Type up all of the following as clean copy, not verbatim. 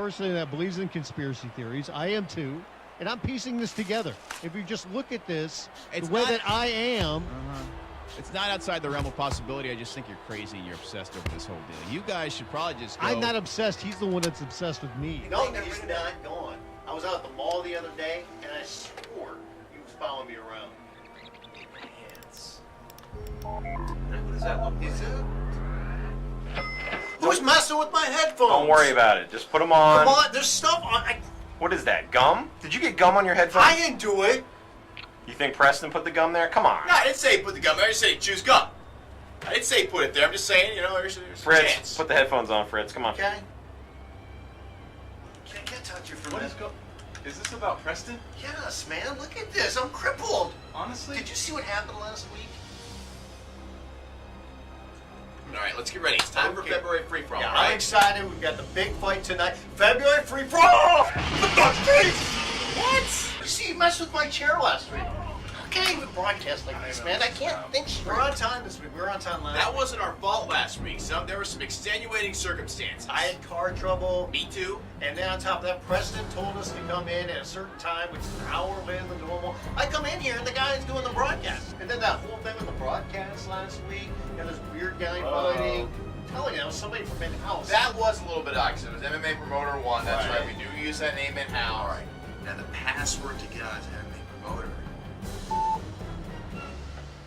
person that believes in conspiracy theories. I am too. And I'm piecing this together. If you just look at this, the way that I am. It's not outside the realm of possibility. I just think you're crazy and you're obsessed over this whole deal. You guys should probably just go. I'm not obsessed. He's the one that's obsessed with me. No, he's not gone. I was out at the mall the other day, and I swore he was following me around. Pants. What does that look like? Who's messing with my headphones? Don't worry about it. Just put them on. Come on, there's stuff on. What is that, gum? Did you get gum on your headphones? I didn't do it. You think Preston put the gum there? Come on. No, I didn't say put the gum there. I just say choose gum. I didn't say put it there. I'm just saying, you know, there's a Fritz, chance. put the headphones on, Fritz. Come on. Okay. Can't touch you for What that. is this about Preston? Yes, man. Look at this. I'm crippled. Honestly? Did you see what happened last week? All right, let's get ready. It's time for February free-for-all, Yeah, right? I'm excited. We've got the big fight tonight. February free-for-all! What? You see, you messed with my chair last week. I can't even broadcast like this, man. I can't think straight. We're on time this week. We were on time last week. That wasn't our fault last week. There were some extenuating circumstances. I had car trouble. Me too. And then on top of that, Preston told us to come in at a certain time, which is an hour later than normal. I come in here and the guy's doing the broadcast. And then that whole thing with the broadcast last week, you know, this weird guy fighting. I'm telling you, it was somebody from in-house. That was a little bit odd, 'cause it was MMA Promoter 1. That's Right. right. We do use that name in-house. All right. Now the password to get on is MMA Promoter.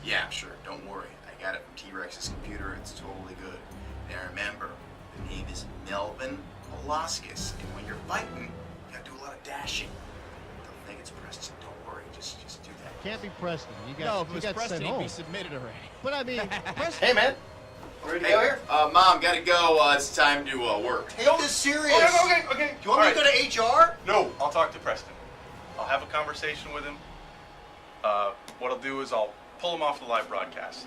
Yeah, sure. Don't worry. I got it from T-Rex's computer. It's totally good. Now remember, the name is Melvin Velasquez. And when you're fighting, you gotta do a lot of dashing. Don't think it's Preston. Don't worry. Just do that. Can't be Preston. You got, No, if it you was got Preston, sent he'd home. be submitted already. But I mean, Preston. Hey, man. Ready to go here? Mom, gotta go. It's time to work. Take this serious. Okay. Do you want me to go to HR? No, I'll talk to Preston. I'll have a conversation with him. What I'll do is I'll pull him off the live broadcast.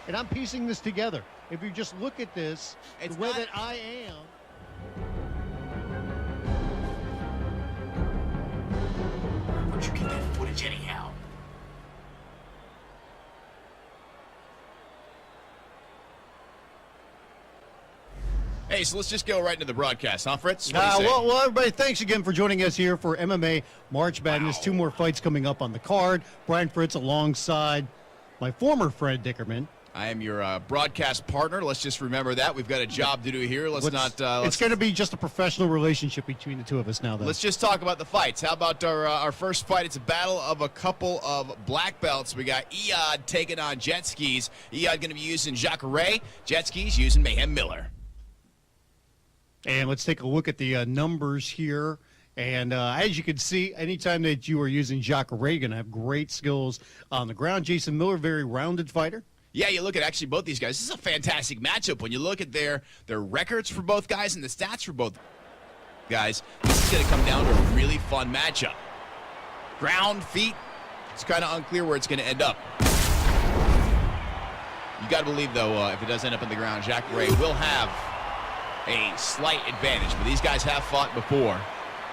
And I'm piecing this together. If you just look at this, It's the way not- that I am. Where'd you get that footage anyhow? Hey, so let's just go right into the broadcast, huh, Fritz? What do you say? Well, everybody, thanks again for joining us here for MMA March Madness. Wow. 2 more fights coming up on the card. Brian Fritz alongside my former friend Dickerman. I am your broadcast partner. Let's just remember that. We've got a job to do here. Let's It's going to be just a professional relationship between the two of us now, though. Let's just talk about the fights. How about our first fight? It's a battle of a couple of black belts. We got Iod taking on jetskis. Iod going to be using Jacare. Jetskis using Mayhem Miller. And let's take a look at the numbers here. And as you can see, anytime that you are using Jacare, you're going to have great skills on the ground. Jason Miller, very rounded fighter. Yeah, you look at actually both these guys. This is a fantastic matchup. When you look at their records for both guys and the stats for both guys, this is going to come down to a really fun matchup. Ground, feet, it's kind of unclear where it's going to end up. You got to believe, though, if it does end up in the ground, Jacare will have a slight advantage. But these guys have fought before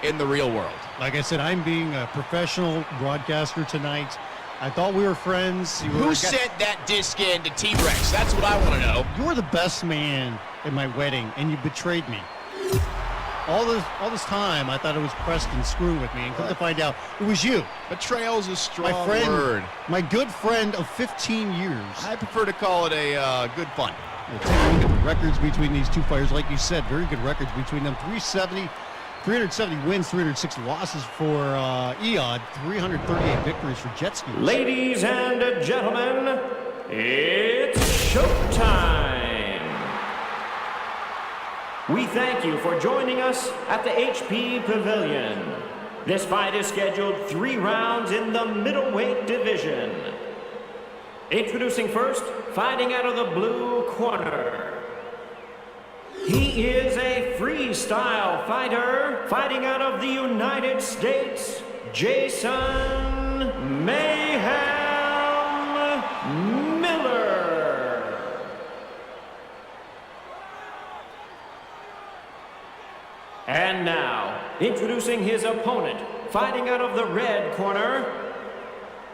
in the real world. Like I said, I'm being a professional broadcaster tonight. I thought we were friends. Who sent that disc in to T-Rex? That's what I want to know. You were the best man at my wedding, and you betrayed me. All this time, I thought it was Preston screwing with me, and come to find out, it was you. Betrayal is a strong My friend, word. my good friend of 15 years. I prefer to call it a good fun. We'll take a look at the records between these two fighters. Like you said, very good records between them. 370 wins, 306 losses for Iod, 338 victories for Jetski. Ladies and gentlemen, it's showtime. We thank you for joining us at the HP Pavilion. This fight is scheduled 3 rounds in the middleweight division. Introducing first, fighting out of the blue corner. He is a freestyle fighter, fighting out of the United States, Jason Mayhem Miller. And now, introducing his opponent, fighting out of the red corner,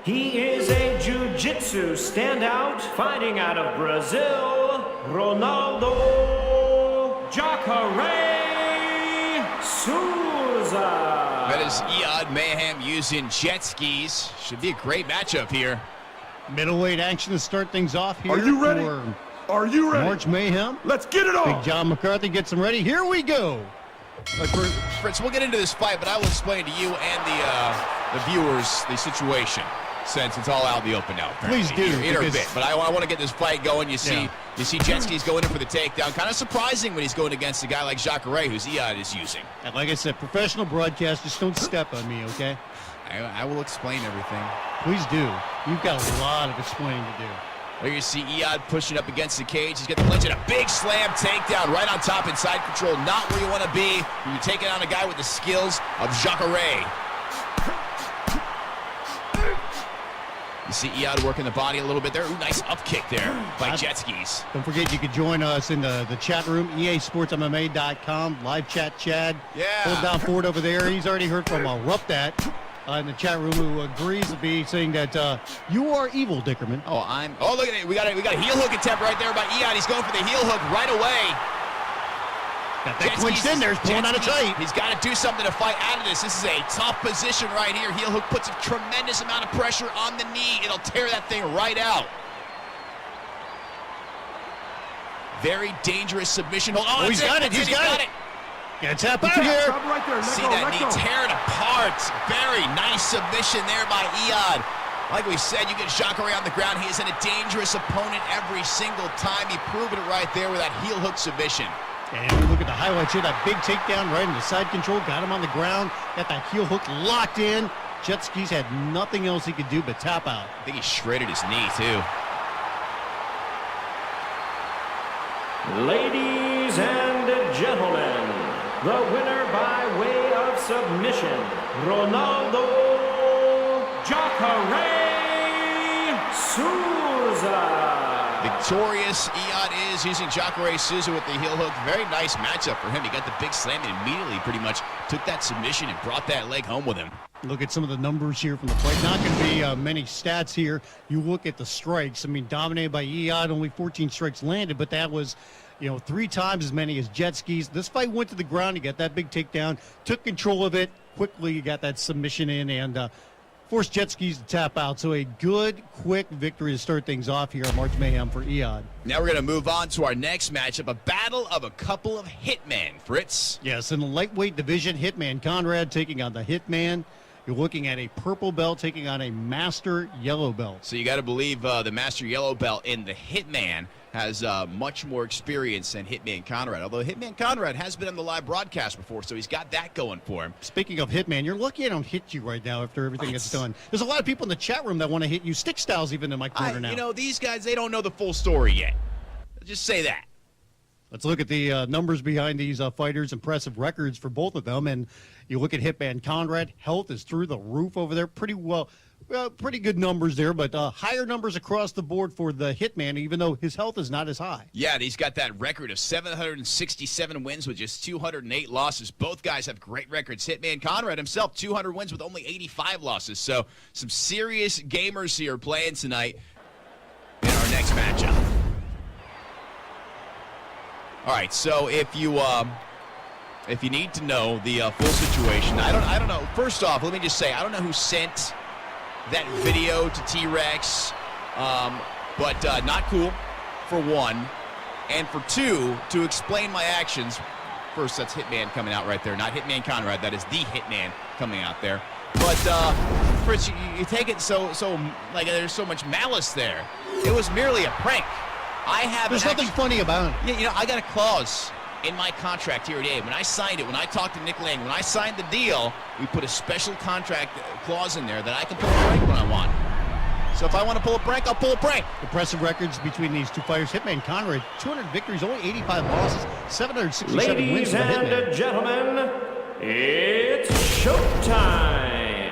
He is a jiu-jitsu standout fighting out of Brazil, Ronaldo Jacare Souza. That is Iad Mayhem using jet skis. Should be a great matchup here. Middleweight action to start things off here. Are you ready? For Are you ready? March Mayhem. Let's get it on. Big John McCarthy gets them ready. Here we go. Fritz, we'll get into this fight, but I will explain to you and the viewers the situation, since it's all out in the open now. Please do, In a because- bit, but I want to get this fight going. You see jet skis going in for the takedown. Kind of surprising when he's going against a guy like Jacare, who's Iad is using. And like I said, professional broadcast, just don't step on me, okay? I will explain everything. Please do. You've got a lot of explaining to do. There you see Iad pushing up against the cage. He's got the clinch and a big slam takedown right on top inside control. Not where you want to be. You're taking on a guy with the skills of Jacare. You see Iad working the body a little bit there. Ooh, nice up kick there by jet skis. Don't forget you can join us in the chat room, easportsmma.com, live chat Chad. Yeah. Hold down forward over there. He's already heard from Ruptat in the chat room, who agrees to be saying that you are evil, Dickerman. Oh, look at it. We got a heel hook attempt right there by Iad. He's going for the heel hook right away. Got that clinched in there. He's pulling out of tight. He's got to do something to fight out of this. This is a tough position right here. Heel hook puts a tremendous amount of pressure on the knee. It'll tear that thing right out. Very dangerous submission hold. Oh, he's got it. He's got it. Got to tap out here. Stop right there. Let See go, that let knee go. tear it apart. Very nice submission there by Iad. Like we said, you get Jacare on the ground. He is a dangerous opponent every single time. He proved it right there with that heel hook submission. And we look at the highlights here. That big takedown right into side control. Got him on the ground. Got that heel hook locked in. Jet skis had nothing else he could do but tap out. I think he shredded his knee, too. Ladies and gentlemen, the winner by way of submission, Ronaldo Jacare Souza. Victorious Iad is using Jacare Souza with the heel hook. Very nice matchup for him. He got the big slam and immediately pretty much took that submission and brought that leg home with him. Look at some of the numbers here from the fight. Not going to be many stats here. You look at the strikes. I mean, dominated by Iad, only 14 strikes landed, but that was, 3 times as many as jet skis. This fight went to the ground. He got that big takedown, took control of it. Quickly, you got that submission in and forced jet skis to tap out. So a good, quick victory to start things off here on March Mayhem for Iad. Now we're going to move on to our next matchup, a battle of a couple of hitmen, Fritz. Yes, in the lightweight division, Hitman Conrad taking on the Hitman. You're looking at a purple belt taking on a master yellow belt. So you got to believe the master yellow belt in the Hitman has much more experience than Hitman Conrad. Although Hitman Conrad has been on the live broadcast before, so he's got that going for him. Speaking of Hitman, you're lucky I don't hit you right now after everything that's done. There's a lot of people in the chat room that want to hit you. Stick styles even in my corner now. These guys, they don't know the full story yet. Just say that. Let's look at the numbers behind these fighters. Impressive records for both of them. And you look at Hitman Conrad. Health is through the roof over there. Pretty good numbers there, but higher numbers across the board for the Hitman, even though his health is not as high. Yeah, and he's got that record of 767 wins with just 208 losses. Both guys have great records. Hitman Conrad himself, 200 wins with only 85 losses. So some serious gamers here playing tonight in our next matchup. All right, so if you need to know the full situation, I don't know. First off, let me just say I don't know who sent that video to T-Rex, but not cool, for one, and for two, to explain my actions. First, that's Hitman coming out right there, not Hitman Conrad. That is the Hitman coming out there. But Fritz, you take it so like there's so much malice there. It was merely a prank. There's nothing funny about it. Yeah, I got a clause in my contract here at A. When I signed it, when I talked to Nick Lang, when I signed the deal, we put a special contract clause in there that I can pull a prank when I want. So if I want to pull a prank, I'll pull a prank. Impressive records between these two fighters. Hitman Conrad, 200 victories, only 85 losses, 767 wins Ladies for the and Hitman. gentlemen, it's showtime.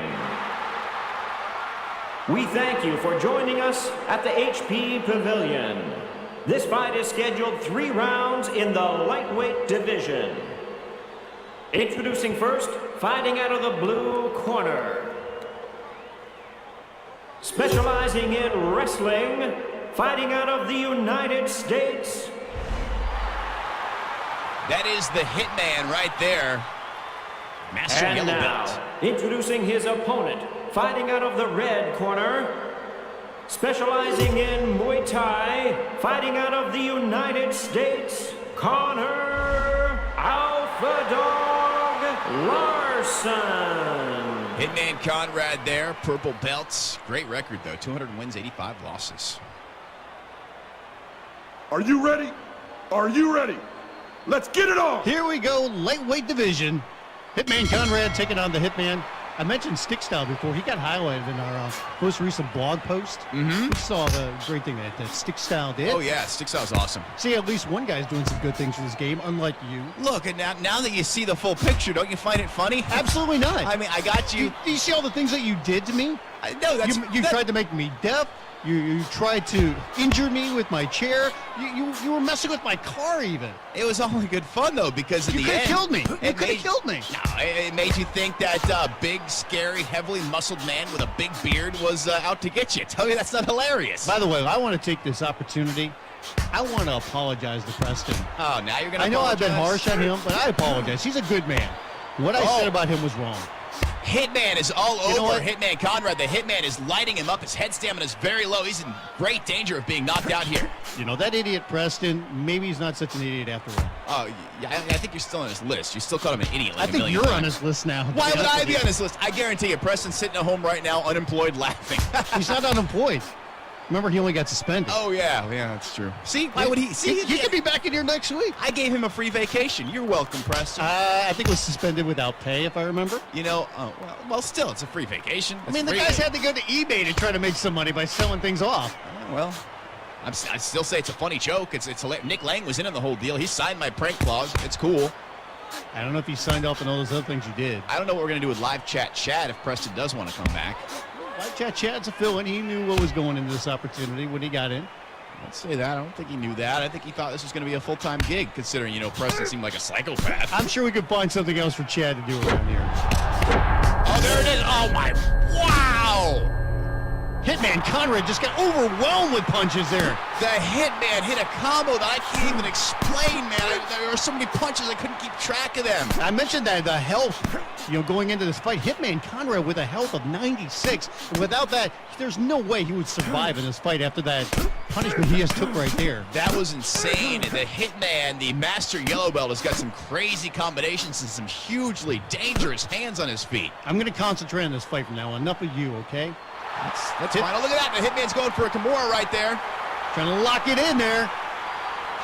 We thank you for joining us at the HP Pavilion. This fight is scheduled 3 rounds in the lightweight division. Introducing first, fighting out of the blue corner. Specializing in wrestling, fighting out of the United States. That is the Hitman right there. Master And Yellow now, Belt. introducing his opponent, fighting out of the red corner, specializing in Muay Thai, fighting out of the United States, Connor Alpha Dog Larson. Hitman Conrad there, purple belts. Great record, though. 200 wins, 85 losses. Are you ready? Are you ready? Let's get it on! Here we go, lightweight division. Hitman Conrad taking on the Hitman. I mentioned stick style before. He got highlighted in our most recent blog post. We saw the great thing that stick style did. Oh, yeah, stick style's awesome. See, at least one guy's doing some good things for this game, unlike you. Look, and now that you see the full picture, don't you find it funny? Absolutely not. I mean, I got you. Do you see all the things that you did to me? No, that's... You tried to make me deaf. You tried to injure me with my chair. You were messing with my car even. It was all good fun, though, because in You the could end... have killed me. You it could have made- killed me. No, it made you think that big, scary, heavily muscled man with a big beard was out to get you. Tell me that's not hilarious. By the way, I want to take this opportunity. I want to apologize to Preston. Oh, now you're going to I know I've been harsh on him, but I apologize. He's a good man. What I said about him was wrong. Hitman is all You know over what? Hitman Conrad. The Hitman is lighting him up. His head stamina is very low. He's in great danger of being knocked out here. You know, that idiot Preston, maybe he's not such an idiot after all. Oh, yeah, I think you're still on his list. You still call him an idiot like I a think million you're times. on his list now. to Why would honest I with be you. on this list? I guarantee you, Preston's sitting at home right now, unemployed, laughing. He's not unemployed. Remember, he only got suspended. Oh, yeah, that's true. See, why would he? See, He could be back in here next week. I gave him a free vacation. You're welcome, Preston. I think it was suspended without pay, if I remember. You know, well, still, it's a free vacation. I mean, the guys had to go to eBay to try to make some money by selling things off. Well, I still say it's a funny joke. It's hilarious. Nick Lang was in on the whole deal. He signed my prank clause. It's cool. I don't know if he signed off on all those other things you did. I don't know what we're going to do with live chat Chad if Preston does want to come back. Like Chad's a fill-in. He knew what was going into this opportunity when he got in. Let's say that. I don't think he knew that. I think he thought this was going to be a full-time gig, considering, Preston seemed like a psychopath. I'm sure we could find something else for Chad to do around here. Oh, there it is. Oh, my. Wow. Hitman Conrad just got overwhelmed with punches there. The Hitman hit a combo that I can't even explain, man. There were so many punches, I couldn't keep track of them. I mentioned that the health, going into this fight, Hitman Conrad with a health of 96. And without that, there's no way he would survive in this fight after that punishment he just took right there. That was insane. And the Hitman, the Master Yellow Belt, has got some crazy combinations and some hugely dangerous hands on his feet. I'm going to concentrate on this fight from now on. Enough of you, okay? That's fine. Oh, look at that. The Hitman's going for a Kimura right there. Trying to lock it in there.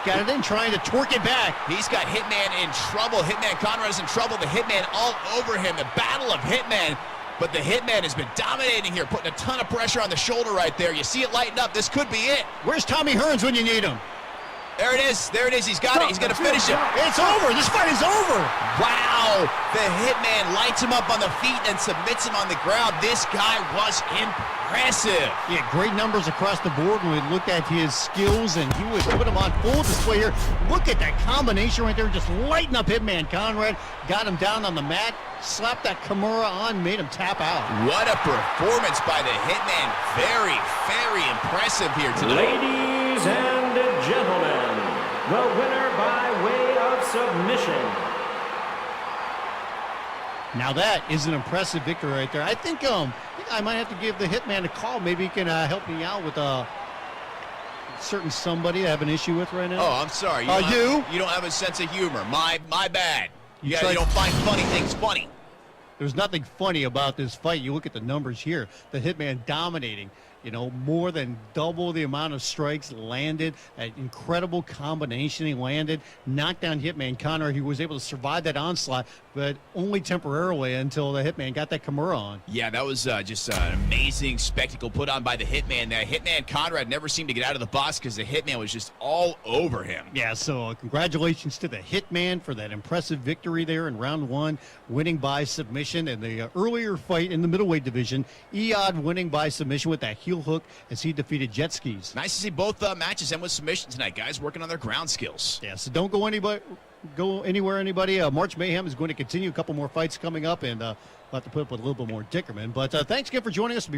Got it in, trying to twerk it back. He's got Hitman in trouble. Hitman Conrad is in trouble. The Hitman all over him. The battle of Hitman. But the Hitman has been dominating here, putting a ton of pressure on the shoulder right there. You see it lighten up. This could be it. Where's Tommy Hearns when you need him? There it is. There it is. He's got it. He's going to finish it. It's over. This fight is over. Wow. The Hitman lights him up on the feet and submits him on the ground. This guy was impressive. Yeah, great numbers across the board when we look at his skills, and he would put him on full display here. Look at that combination right there. Just lighting up Hitman Conrad. Got him down on the mat. Slapped that Kimura on, made him tap out. What a performance by the Hitman. Very, very impressive here tonight. Ladies and gentlemen, the winner by way of submission. Now that is an impressive victory right there. I think I might have to give the Hitman a call. Maybe he can help me out with a certain somebody I have an issue with right now. Oh, I'm sorry. You don't have a sense of humor. My bad. You don't find funny things funny. There's nothing funny about this fight. You look at the numbers here. The Hitman dominating. More than double the amount of strikes landed. That incredible combination he landed. Knocked down Hitman Conrad. He was able to survive that onslaught, but only temporarily until the Hitman got that Kimura on. Yeah, that was just an amazing spectacle put on by the Hitman. The Hitman Conrad never seemed to get out of the box because the Hitman was just all over him. Yeah, so congratulations to the Hitman for that impressive victory there in round one, winning by submission. And the earlier fight in the middleweight division, Iod winning by submission with that heel hook as he defeated Jetskis. Nice to see both matches end with submission tonight. Guys working on their ground skills. Yeah, so don't go anywhere, anybody. March Mayhem is going to continue. A couple more fights coming up, and we'll have to put up with a little bit more dickerman. But thanks again for joining us.